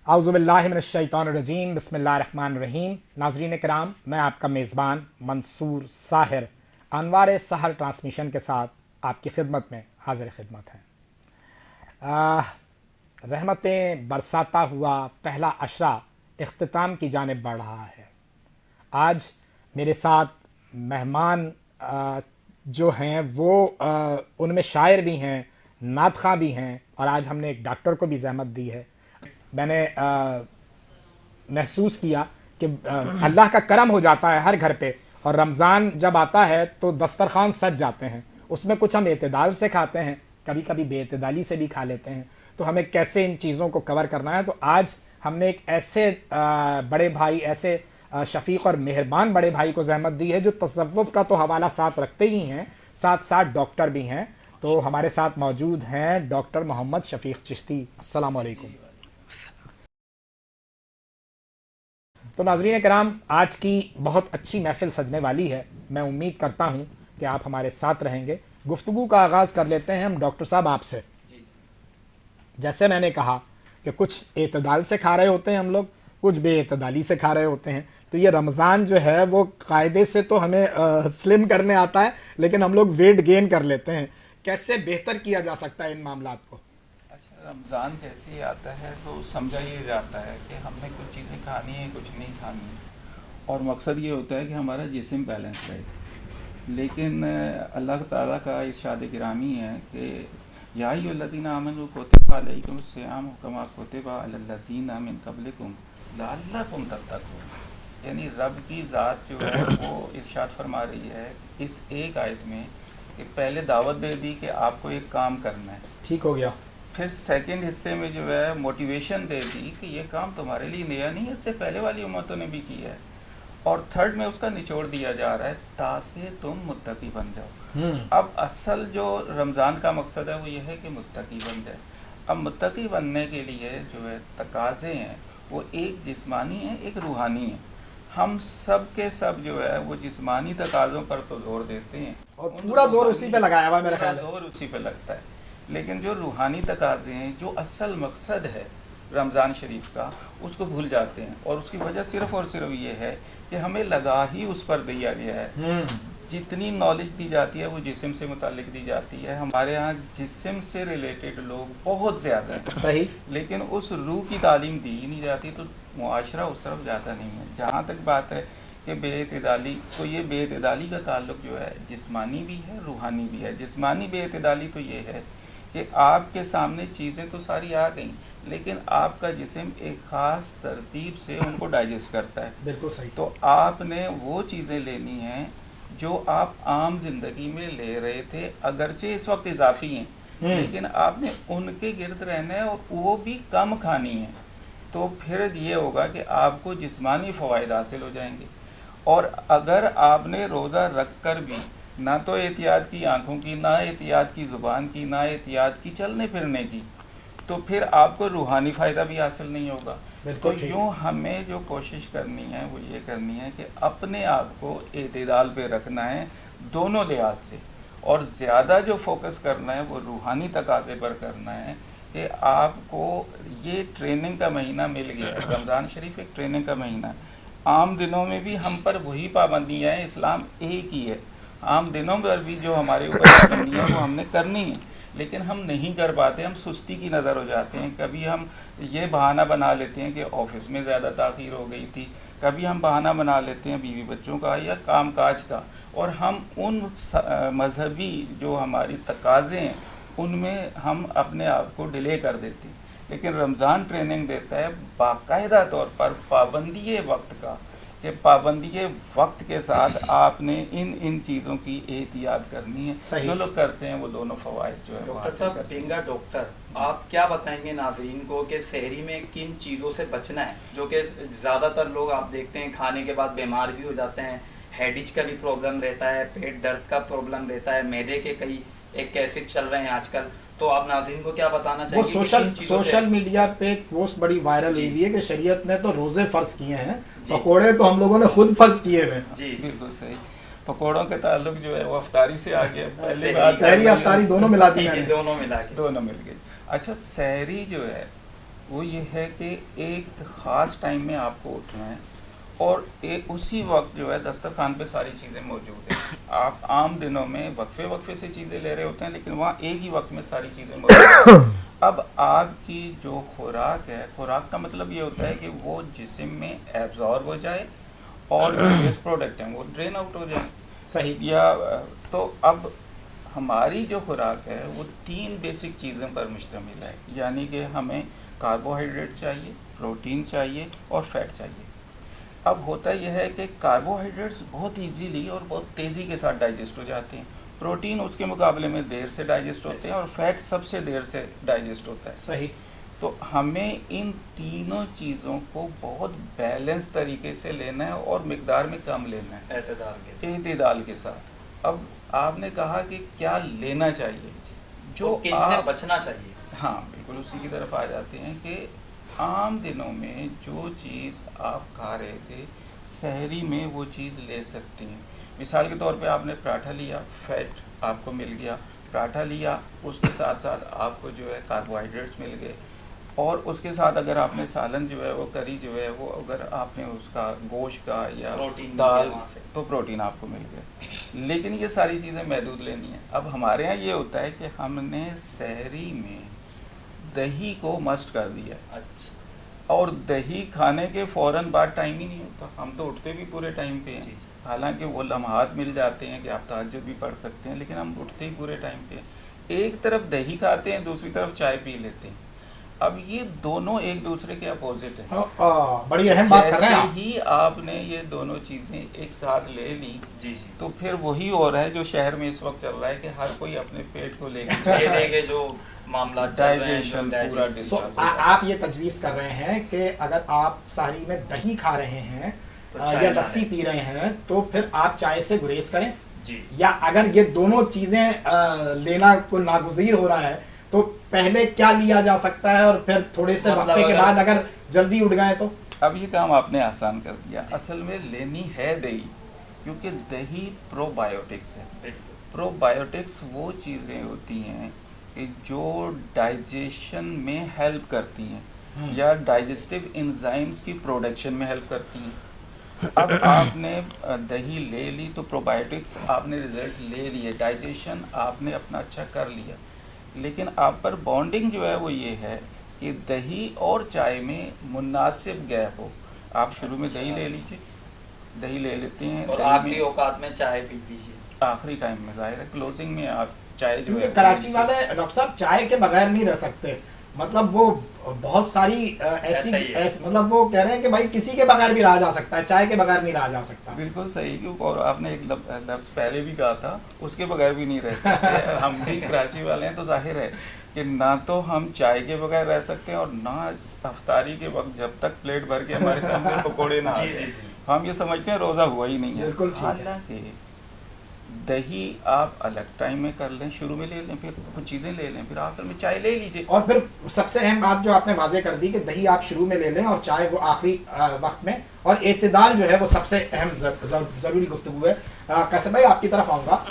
आउज़ुबिल्लाहिमिनश्शैतानिर्रजीम बिस्मिल्लाहिर्रहमानिर्रहीम। नाज़रीन कराम, मैं आपका मेज़बान मंसूर साहिर अनवार सहर ट्रांसमिशन के साथ आपकी खिदमत में हाजिर खिदमत है। रहमतें बरसाता हुआ पहला अशरा इख्तिताम की जानिब बढ़ रहा है। आज मेरे साथ मेहमान जो हैं वो उनमें शायर भी हैं, नातख़ा भी हैं, और आज हमने एक डॉक्टर को भी ज़हमत दी है। मैंने महसूस किया कि अल्लाह का करम हो जाता है हर घर पे, और रमज़ान जब आता है तो दस्तरखान सज जाते हैं। उसमें कुछ हम एतदाल से खाते हैं, कभी कभी बेएतदाली से भी खा लेते हैं। तो हमें कैसे इन चीज़ों को कवर करना है, तो आज हमने एक ऐसे बड़े भाई, ऐसे शफ़ीक़ और मेहरबान बड़े भाई को ज़हमत दी है जो तसव्वुफ़ का तो हवाला साथ रखते ही हैं, साथ साथ डॉक्टर भी हैं। तो हमारे साथ मौजूद हैं डॉक्टर मोहम्मद शफ़ीक़ चिश्ती। अस्सलाम वालेकुम। तो नाज़रीन कराम, आज की बहुत अच्छी महफ़िल सजने वाली है। मैं उम्मीद करता हूँ कि आप हमारे साथ रहेंगे। गुफ्तगू का आगाज़ कर लेते हैं हम डॉक्टर साहब आपसे। जैसे मैंने कहा कि कुछ एतदाल से खा रहे होते हैं हम लोग, कुछ बेएतदाली से खा रहे होते हैं। तो ये रमज़ान जो है वो कायदे से तो हमें स्लिम करने आता है, लेकिन हम लोग वेट गेन कर लेते हैं। कैसे बेहतर किया जा सकता है इन मामलात को? रमज़ान जैसे ही आता है तो समझा ये जाता है कि हमने कुछ चीज़ें खानी है, कुछ नहीं खानी है, और मकसद ये होता है कि हमारा जिस्म बैलेंस रहे। लेकिन अल्लाह ताला का इरशाद गिरामी है कि या अय्युहल्लज़ीना आमनू कुतिबा अलैकुमुस्सियाम कमा कुतिबा अलल्लज़ीना मिन क़ब्लिकुम लअल्लकुम तत्तक़ून। यानी रब की ज़ात जो है वो इरशाद फरमा रही है इस एक आयत में कि पहले दावत दे दी कि आपको एक काम करना है, ठीक हो गया। फिर सेकंड हिस्से में जो है मोटिवेशन दे दी कि ये काम तुम्हारे लिए नया नहीं है, इससे पहले वाली उम्मतों ने भी किया है, और थर्ड में उसका निचोड़ दिया जा रहा है ताकि तुम मुत्तकी बन जाओ। अब असल जो रमज़ान का मकसद है वो ये है कि मुत्तकी बन जाए। अब मुत्तकी बनने के लिए जो है तकाज़े हैं वो एक जिस्मानी है, एक रूहानी है। हम सब के सब जो है वो जिस्मानी तकाज़ों पर तो जोर देते हैं और पूरा जोर उसी पे लगाया हुआ, मेरा ख्याल है जोर उसी पे लगता है। लेकिन जो रूहानी तकाज़े हैं, जो असल मकसद है रमज़ान शरीफ का, उसको भूल जाते हैं। और उसकी वजह सिर्फ़ और सिर्फ ये है कि हमें लगा ही उस पर दिया गया है। जितनी नॉलेज दी जाती है वो जिस्म से मुतालिक दी जाती है। हमारे यहाँ जिस्म से रिलेटेड लोग बहुत ज़्यादा हैं, सही, लेकिन उस रूह की तालीम दी ही नहीं जाती, तो मुआशरा उस तरफ ज़्यादा नहीं है। जहाँ तक बात है कि बेएतदाली, तो ये बेएतदाली का ताल्लुक जो है जिस्मानी भी है, रूहानी भी है। जिस्मानी बेएतदाली तो ये है कि आपके सामने चीज़ें तो सारी आ गई, लेकिन आपका जिस्म एक ख़ास तरतीब से उनको डाइजेस्ट करता है। बिल्कुल सही। तो आपने वो चीज़ें लेनी हैं जो आप आम जिंदगी में ले रहे थे, अगरचे इस वक्त इजाफी हैं, लेकिन आपने उनके गिर्द रहना है और वो भी कम खानी है। तो फिर ये होगा कि आपको जिस्मानी फ़वाइद हासिल हो जाएंगे। और अगर आपने रोज़ा रख कर भी ना तो एहतियात की आंखों की, ना एहतियात की ज़ुबान की, ना एहतियात की चलने फिरने की, तो फिर आपको रूहानी फ़ायदा भी हासिल नहीं होगा। तो यूँ हमें जो कोशिश करनी है वो ये करनी है कि अपने आप को एतदाल पे रखना है दोनों लिहाज से, और ज़्यादा जो फोकस करना है वो रूहानी तकाज़े पर करना है कि आपको ये ट्रेनिंग का महीना मिल गया है। रमज़ान शरीफ एक ट्रेनिंग का महीना है। आम दिनों में भी हम पर वही पाबंदियाँ हैं, इस्लाम एक ही है। आम दिनों पर भी जो हमारे ऊपर पाबंदी है वो हमने करनी है, लेकिन हम नहीं कर पाते, हम सुस्ती की नज़र हो जाते हैं। कभी हम ये बहाना बना लेते हैं कि ऑफिस में ज़्यादा ताख़ीर हो गई थी, कभी हम बहाना बना लेते हैं बीवी बच्चों का या काम काज का, और हम उन मजहबी जो हमारी तकाज़े हैं उनमें हम अपने आप को डिले कर देते हैं। लेकिन रमज़ान ट्रेनिंग देता है बाकायदा तौर पर पाबंदी वक्त का, कि पाबंदी वक्त के साथ आपने इन चीज़ों की एहतियात करनी है। जो लोग करते हैं वो दोनों फ़वाइद जो है। डॉक्टर साहब, बेंगा डॉक्टर, आप क्या बताएंगे नाज़रीन को कि सहरी में किन चीज़ों से बचना है, जो कि ज़्यादातर लोग आप देखते हैं खाने के बाद बीमार भी हो जाते हैं, हेडिच का भी प्रॉब्लम रहता है, पेट दर्द का प्रॉब्लम रहता है, मैदे के कई एक केसेस चल रहे हैं आजकल। तो आप नाज़रीन को क्या बताना चाहेंगे? वो सोशल मीडिया पे एक पोस्ट बड़ी वायरल हुई है कि शरीयत ने तो रोजे फर्ज किए हैं, पकोड़े तो हम लोगों ने खुद फर्ज किए हैं। जी बिल्कुल सही। पकोड़ों के ताल्लुक जो है वो अफ्तारी से आ गया। पहले सहरी अफ्तारी दोनों मिला दी, दोनों मिला के दोनों मिल गए। अच्छा, सहरी जो है वो ये है कि एक ख़ास टाइम में आपको उठना है और उसी वक्त जो है दस्तरखान पे सारी चीज़ें मौजूद हैं। आप आम दिनों में वक्फे वक्फे से चीज़ें ले रहे होते हैं, लेकिन वहाँ एक ही वक्त में सारी चीज़ें मौजूद हैं। अब आपकी जो खुराक है, खुराक का मतलब ये होता है कि वो जिस्म में एब्जॉर्ब हो जाए और जो वेस्ट प्रोडक्ट हैं वो ड्रेन आउट हो जाए। सही। या तो अब हमारी जो खुराक है वो 3 बेसिक चीज़ों पर मुश्तमिल है, यानी कि हमें कार्बोहाइड्रेट चाहिए, प्रोटीन चाहिए और फैट चाहिए। अब होता यह है कि कार्बोहाइड्रेट्स बहुत इजीली और बहुत तेज़ी के साथ डाइजेस्ट हो जाते हैं, प्रोटीन उसके मुकाबले में देर से डाइजेस्ट होते हैं और फैट सबसे देर से डाइजेस्ट होता है। सही। तो हमें इन तीनों चीज़ों को बहुत बैलेंस तरीके से लेना है और मिकदार में कम लेना है, एतदाल के साथ। अब आपने कहा कि क्या लेना चाहिए, जो किनसे बचना चाहिए। हाँ बिल्कुल, उसी की तरफ आ जाते हैं कि आम दिनों में जो चीज़ आप खा रहे थे सहरी में वो चीज़ ले सकते हैं। मिसाल के तौर पे आपने पराठा लिया, फैट आपको मिल गया, पराठा लिया, उसके साथ साथ आपको जो है कार्बोहाइड्रेट्स मिल गए, और उसके साथ अगर आपने सालन जो है वो करी जो है वो अगर आपने उसका गोश्त का या दाल, तो प्रोटीन आपको मिल गया। लेकिन ये सारी चीज़ें महदूद लेनी है। अब हमारे यहाँ ये होता है कि हमने सहरी में दही को मस्ट कर दिया। अच्छा। और दही खाने के फ़ौरन बाद टाइम ही नहीं होता, हम तो उठते भी पूरे टाइम पे हैं। हालांकि वो लम्हात मिल जाते हैं कि आप तहज्जुद भी पढ़ सकते हैं, लेकिन हम उठते ही पूरे टाइम पे हैं। एक तरफ दही खाते हैं, दूसरी तरफ चाय पी लेते हैं। अब ये दोनों एक दूसरे के अपोजिट हैं। बड़ी अहम बात कर रहे हैं। ही आपने ये दोनों चीज़ें एक साथ ले ली जी, तो फिर वही हो रहा है जो शहर में इस वक्त चल रहा है कि हर कोई अपने पेट को लेके जो मामला डाइजेशन पूरा तो आप ये तजवीज़ कर रहे हैं कि अगर आप सहरी में दही खा रहे हैं तो या लस्सी पी रहे हैं तो फिर आप चाय से गुरेज करें जी। या अगर ये दोनों चीज़ें लेना को नागुज़ीर हो रहा है तो पहले क्या लिया जा सकता है और फिर थोड़े से वक्फे के बाद अगर जल्दी उठ गए तो? अब ये काम आपने आसान कर दिया। असल में लेनी है दही, क्योंकि दही प्रोबायोटिक्स है। प्रोबायोटिक्स वो चीज़ें होती हैं कि जो डाइजेशन में हेल्प करती हैं या डाइजेस्टिव एंजाइम्स की प्रोडक्शन में हेल्प करती हैं। अब आपने दही ले ली तो प्रोबायोटिक्स आपने रिजल्ट ले लिए, डाइजेशन आपने अपना अच्छा कर लिया, लेकिन आप पर बॉन्डिंग जो है वो ये है कि दही और चाय में मुनासिब गैप हो। आप शुरू में दही ले लीजिए, दही ले लेते हैं और आखिरी औकात में चाय पी लीजिए, आखिरी टाइम में जाहिर है क्लोजिंग में आप चाय जो है। कराची वाले डॉक्टर साहब चाय के बगैर नहीं रह सकते, मतलब वो बहुत सारी ऐसी मतलब वो कह रहे हैं कि भाई किसी के बगैर भी रहा जा सकता है, चाय के बगैर नहीं रहा जा सकता। बिल्कुल सही, क्योंकि और आपने एक लफ्ज़ पहले भी कहा था, उसके बगैर भी नहीं रह सकते। हम भी कराची वाले हैं तो जाहिर है कि ना तो हम चाय के बगैर रह सकते हैं और ना अफ्तारी के वक्त जब तक प्लेट भर के हमारे सामने पकौड़े ना आ जाए हम ये समझते हैं रोज़ा हुआ ही नहीं है। हालांकि दही आप अलग टाइम में कर लें, शुरू में ले लें, फिर कुछ चीज़ें ले लें, फिर आखिर में चाय ले लीजिए। और फिर सबसे अहम बात जो आपने वाज़ेह कर दी कि दही आप शुरू में ले लें और चाय वो आखिरी वक्त में, और एतदाल जो है वो सबसे अहम ज़रूरी गुफ्तगू है। कैसे भाई आपकी तरफ आऊँगा।